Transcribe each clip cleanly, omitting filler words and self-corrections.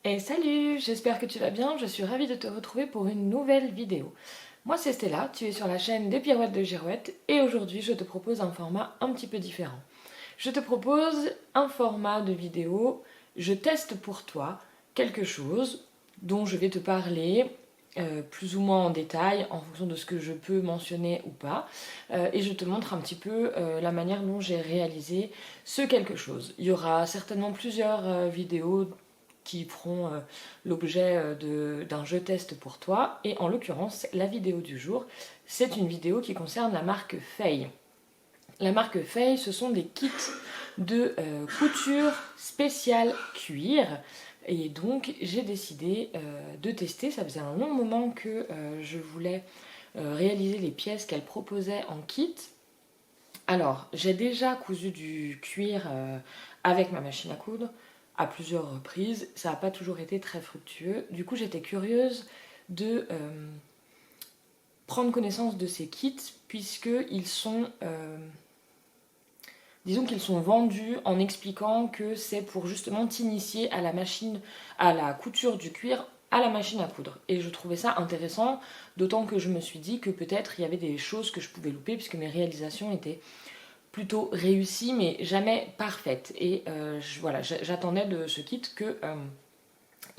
Et salut, j'espère que tu vas bien, je suis ravie de te retrouver pour une nouvelle vidéo. Moi c'est Stella, tu es sur la chaîne des Pirouettes de Girouette et aujourd'hui je te propose un format un petit peu différent. Je te propose un format de vidéo, je teste pour toi quelque chose dont je vais te parler plus ou moins en détail en fonction de ce que je peux mentionner ou pas et je te montre un petit peu la manière dont j'ai réalisé ce quelque chose. Il y aura certainement plusieurs vidéos qui feront l'objet d'un jeu test pour toi. Et en l'occurrence, la vidéo du jour, c'est une vidéo qui concerne la marque Faye. La marque Faye, ce sont des kits de couture spéciale cuir. Et donc j'ai décidé de tester, ça faisait un long moment que je voulais réaliser les pièces qu'elle proposait en kit. Alors, j'ai déjà cousu du cuir avec ma machine à coudre à plusieurs reprises. Ça n'a pas toujours été très fructueux. Du coup, j'étais curieuse de prendre connaissance de ces kits puisqu'ils sont... disons qu'ils sont vendus en expliquant que c'est pour justement t'initier à la machine, à la couture du cuir à la machine à coudre. Et je trouvais ça intéressant, d'autant que je me suis dit que peut-être il y avait des choses que je pouvais louper puisque mes réalisations étaient plutôt réussies mais jamais parfaites. Et voilà, j'attendais de ce kit que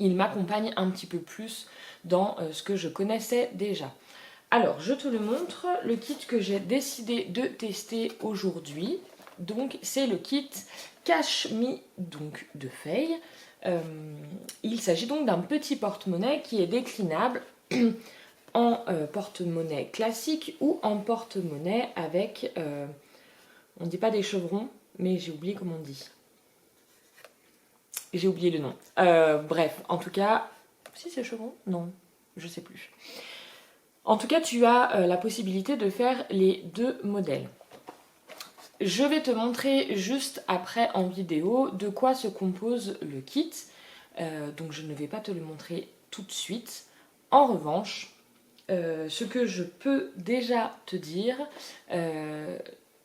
il m'accompagne un petit peu plus dans ce que je connaissais déjà. Alors, je te le montre, le kit que j'ai décidé de tester aujourd'hui. Donc, c'est le kit Cash Me donc, de Faye. Il s'agit donc d'un petit porte-monnaie qui est déclinable en porte-monnaie classique ou en porte-monnaie avec, on ne dit pas des chevrons, mais j'ai oublié comment on dit. J'ai oublié le nom. Bref, en tout cas, si c'est chevron, non, je sais plus. En tout cas, tu as la possibilité de faire les deux modèles. Je vais te montrer juste après en vidéo de quoi se compose le kit. Donc je ne vais pas te le montrer tout de suite. En revanche, ce que je peux déjà te dire,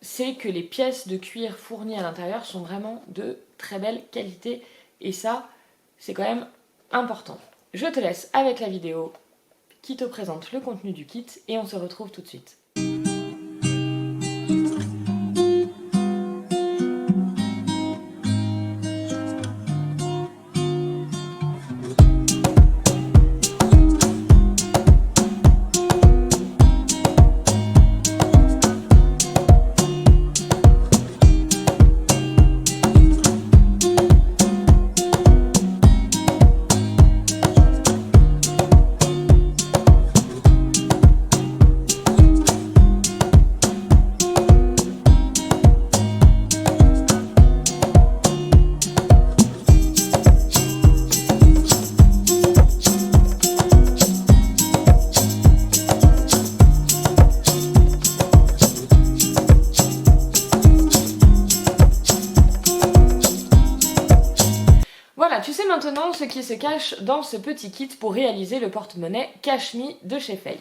c'est que les pièces de cuir fournies à l'intérieur sont vraiment de très belle qualité. Et ça, c'est quand même important. Je te laisse avec la vidéo qui te présente le contenu du kit et on se retrouve tout de suite. Voilà, tu sais maintenant ce qui se cache dans ce petit kit pour réaliser le porte-monnaie Cash Me de chez Faye.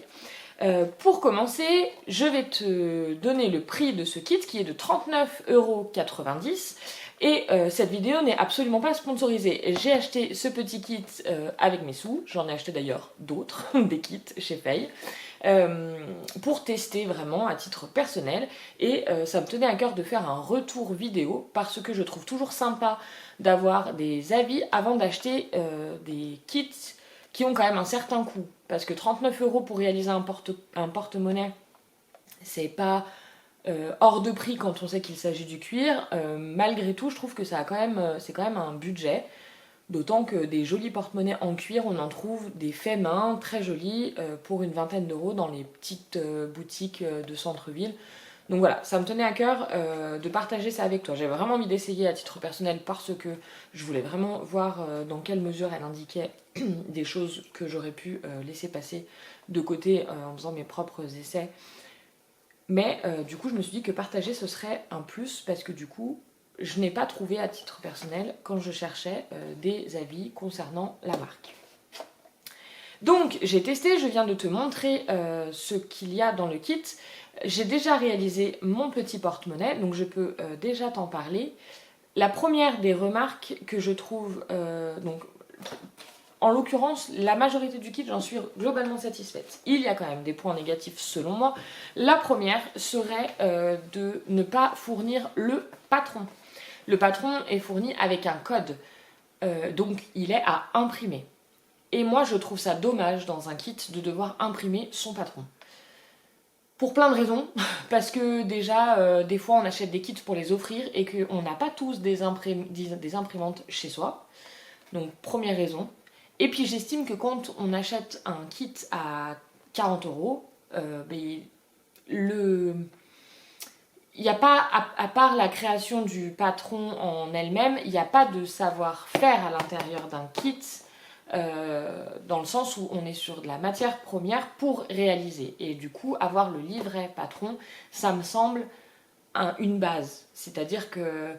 Pour commencer, je vais te donner le prix de ce kit qui est de 39,90 € et cette vidéo n'est absolument pas sponsorisée. J'ai acheté ce petit kit avec mes sous, j'en ai acheté d'ailleurs d'autres, des kits chez Faye, pour tester vraiment à titre personnel et ça me tenait à cœur de faire un retour vidéo parce que je trouve toujours sympa d'avoir des avis avant d'acheter des kits qui ont quand même un certain coût. Parce que 39 € pour réaliser un porte-monnaie, c'est pas hors de prix quand on sait qu'il s'agit du cuir. Malgré tout, je trouve que c'est quand même un budget. D'autant que des jolis porte-monnaies en cuir, on en trouve des faits main très jolis pour une vingtaine d'euros dans les petites boutiques de centre-ville. Donc voilà, ça me tenait à cœur de partager ça avec toi. J'avais vraiment envie d'essayer à titre personnel parce que je voulais vraiment voir dans quelle mesure elle indiquait des choses que j'aurais pu laisser passer de côté en faisant mes propres essais. Mais du coup, je me suis dit que partager ce serait un plus parce que du coup, je n'ai pas trouvé à titre personnel quand je cherchais des avis concernant la marque. Donc j'ai testé, je viens de te montrer ce qu'il y a dans le kit. J'ai déjà réalisé mon petit porte-monnaie, donc je peux déjà t'en parler. La première des remarques que je trouve, donc En l'occurrence, la majorité du kit, j'en suis globalement satisfaite. Il y a quand même des points négatifs selon moi. La première serait de ne pas fournir le patron. Le patron est fourni avec un code, donc il est à imprimer. Et moi, je trouve ça dommage dans un kit de devoir imprimer son patron. Pour plein de raisons, parce que déjà, des fois, on achète des kits pour les offrir et qu'on n'a pas tous des imprimantes chez soi. Donc, première raison. Et puis, j'estime que quand on achète un kit à 40 euros, il n'y a pas, à part la création du patron en elle-même, il n'y a pas de savoir-faire à l'intérieur d'un kit, dans le sens où on est sur de la matière première pour réaliser. Et du coup, avoir le livret patron, ça me semble une base. C'est-à-dire que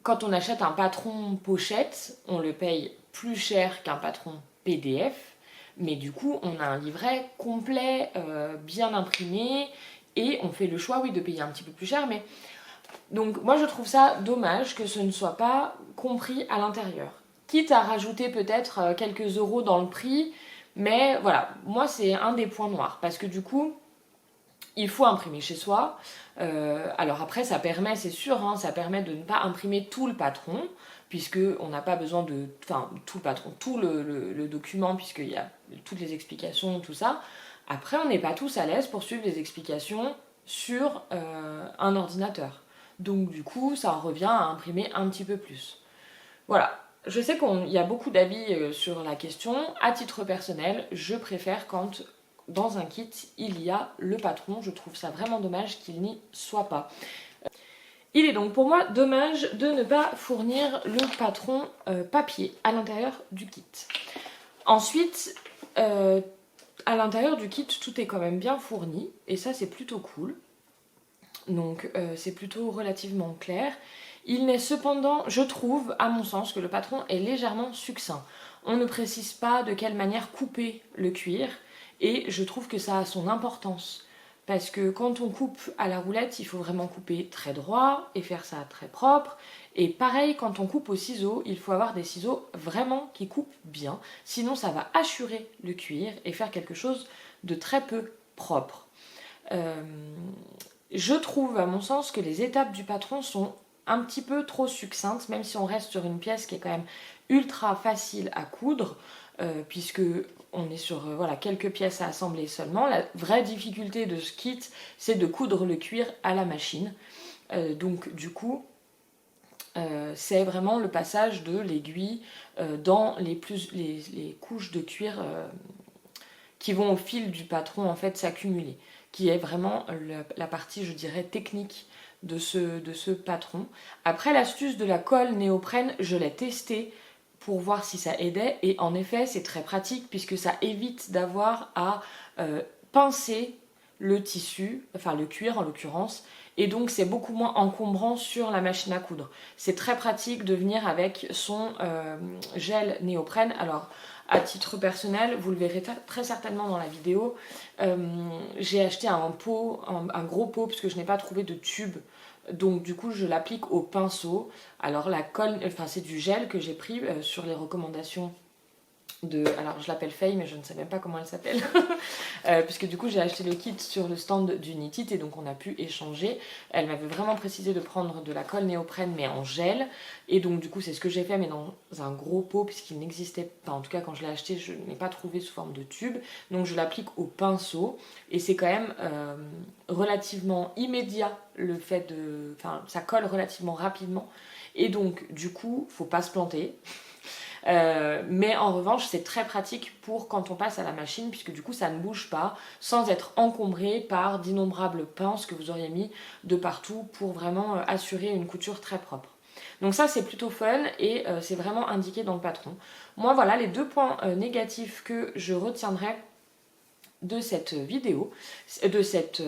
quand on achète un patron pochette, on le paye plus cher qu'un patron PDF, mais du coup, on a un livret complet, bien imprimé, et on fait le choix, oui, de payer un petit peu plus cher, mais... Donc moi, je trouve ça dommage que ce ne soit pas compris à l'intérieur. Quitte à rajouter peut-être quelques euros dans le prix, mais voilà, moi, c'est un des points noirs, parce que du coup, il faut imprimer chez soi. Alors après, ça permet, c'est sûr, hein, ça permet de ne pas imprimer tout le patron, puisqu'on n'a pas besoin de... Enfin, tout le patron, tout le document, puisqu'il y a toutes les explications, tout ça. Après, on n'est pas tous à l'aise pour suivre les explications sur un ordinateur. Donc du coup, ça en revient à imprimer un petit peu plus. Voilà. Je sais qu'il y a beaucoup d'avis sur la question. À titre personnel, je préfère quand dans un kit, il y a le patron. Je trouve ça vraiment dommage qu'il n'y soit pas. Il est donc pour moi dommage de ne pas fournir le patron papier à l'intérieur du kit. Ensuite, à l'intérieur du kit, tout est quand même bien fourni. Et ça, c'est plutôt cool. Donc c'est plutôt relativement clair. Il n'est cependant, je trouve, à mon sens, que le patron est légèrement succinct. On ne précise pas de quelle manière couper le cuir, et je trouve que ça a son importance. Parce que quand on coupe à la roulette, il faut vraiment couper très droit et faire ça très propre. Et pareil, quand on coupe au ciseau, il faut avoir des ciseaux vraiment qui coupent bien. Sinon, ça va hachurer le cuir et faire quelque chose de très peu propre. Je trouve, à mon sens, que les étapes du patron sont un petit peu trop succinctes, même si on reste sur une pièce qui est quand même ultra facile à coudre, puisque on est sur voilà, quelques pièces à assembler seulement. La vraie difficulté de ce kit, c'est de coudre le cuir à la machine. Donc du coup, c'est vraiment le passage de l'aiguille dans les couches de cuir qui vont au fil du patron en fait s'accumuler, qui est vraiment la partie, je dirais, technique de ce patron. Après, l'astuce de la colle néoprène, je l'ai testée pour voir si ça aidait, et en effet, c'est très pratique puisque ça évite d'avoir à pincer le tissu, enfin le cuir en l'occurrence, et donc c'est beaucoup moins encombrant sur la machine à coudre. C'est très pratique de venir avec son gel néoprène. Alors, à titre personnel, vous le verrez très certainement dans la vidéo, j'ai acheté un pot, un gros pot, parce que je n'ai pas trouvé de tube. Donc du coup, je l'applique au pinceau. Alors la colle, enfin c'est du gel que j'ai pris sur les recommandations alors je l'appelle Faye, mais je ne sais même pas comment elle s'appelle. Puisque du coup j'ai acheté le kit sur le stand d'Unitit et donc on a pu échanger. Elle m'avait vraiment précisé de prendre de la colle néoprène mais en gel. Et donc du coup c'est ce que j'ai fait, mais dans un gros pot, puisqu'il n'existait pas, en tout cas quand je l'ai acheté, je n'ai pas trouvé sous forme de tube. Donc je l'applique au pinceau et c'est quand même relativement immédiat le fait de... Enfin ça colle relativement rapidement. Et donc du coup, faut pas se planter. Mais en revanche, c'est très pratique pour quand on passe à la machine, puisque du coup, ça ne bouge pas sans être encombré par d'innombrables pinces que vous auriez mis de partout pour vraiment assurer une couture très propre. Donc ça, c'est plutôt fun et c'est vraiment indiqué dans le patron. Moi, voilà les deux points négatifs que je retiendrai de cette vidéo, de cette...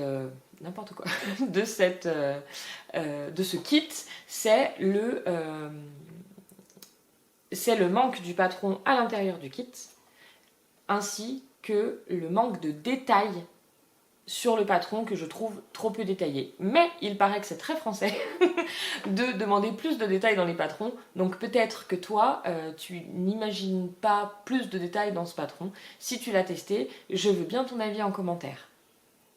n'importe quoi, de ce kit, c'est le manque du patron à l'intérieur du kit, ainsi que le manque de détails sur le patron que je trouve trop peu détaillé. Mais il paraît que c'est très français de demander plus de détails dans les patrons. Donc peut-être que toi, tu n'imagines pas plus de détails dans ce patron. Si tu l'as testé, je veux bien ton avis en commentaire.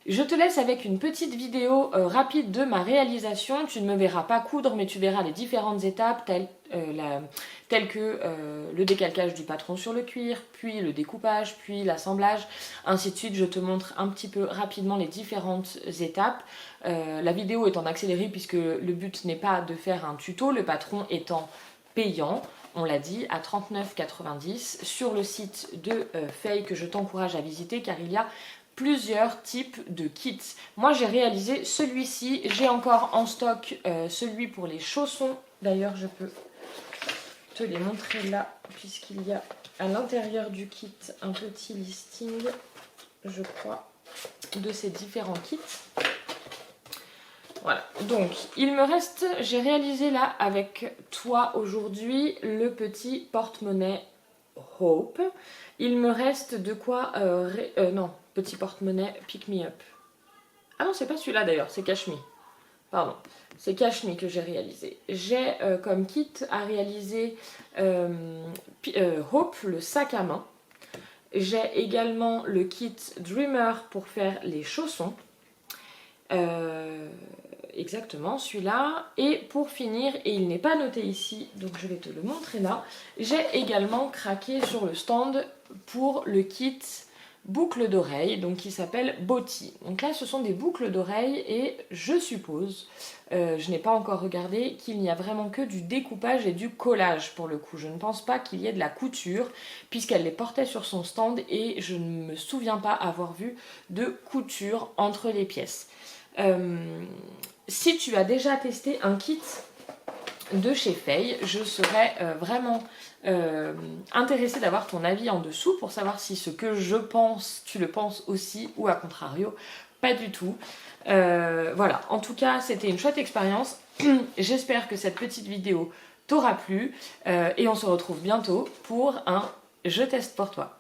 Je te laisse avec une petite vidéo rapide de ma réalisation. Tu ne me verras pas coudre, mais tu verras les différentes étapes telles que le décalcage du patron sur le cuir, puis le découpage, puis l'assemblage, ainsi de suite. Je te montre un petit peu rapidement les différentes étapes. La vidéo est en accéléré puisque le but n'est pas de faire un tuto, le patron étant payant. On l'a dit, à 39,90 sur le site de Faye que je t'encourage à visiter car il y a plusieurs types de kits. Moi j'ai réalisé celui-ci, j'ai encore en stock celui pour les chaussons. D'ailleurs je peux te les montrer là puisqu'il y a à l'intérieur du kit un petit listing, je crois, de ces différents kits. Voilà, donc il me reste, j'ai réalisé là avec toi aujourd'hui le petit porte-monnaie Hope. Il me reste de quoi... non, petit porte-monnaie Pick Me Up. Ah non, c'est pas celui-là d'ailleurs, c'est Cash Me. Pardon, c'est Cash Me que j'ai réalisé. J'ai comme kit à réaliser Hope, le sac à main. J'ai également le kit Dreamer pour faire les chaussons. Exactement, celui-là. Et pour finir, et il n'est pas noté ici, donc je vais te le montrer là, j'ai également craqué sur le stand pour le kit boucles d'oreilles, donc qui s'appelle Botti. Donc là, ce sont des boucles d'oreilles et je suppose, je n'ai pas encore regardé, qu'il n'y a vraiment que du découpage et du collage pour le coup. Je ne pense pas qu'il y ait de la couture, puisqu'elle les portait sur son stand et je ne me souviens pas avoir vu de couture entre les pièces. Si tu as déjà testé un kit de chez Faye, je serais vraiment intéressée d'avoir ton avis en dessous pour savoir si ce que je pense, tu le penses aussi ou à contrario, pas du tout. Voilà, en tout cas, c'était une chouette expérience. J'espère que cette petite vidéo t'aura plu et on se retrouve bientôt pour un Je teste pour toi.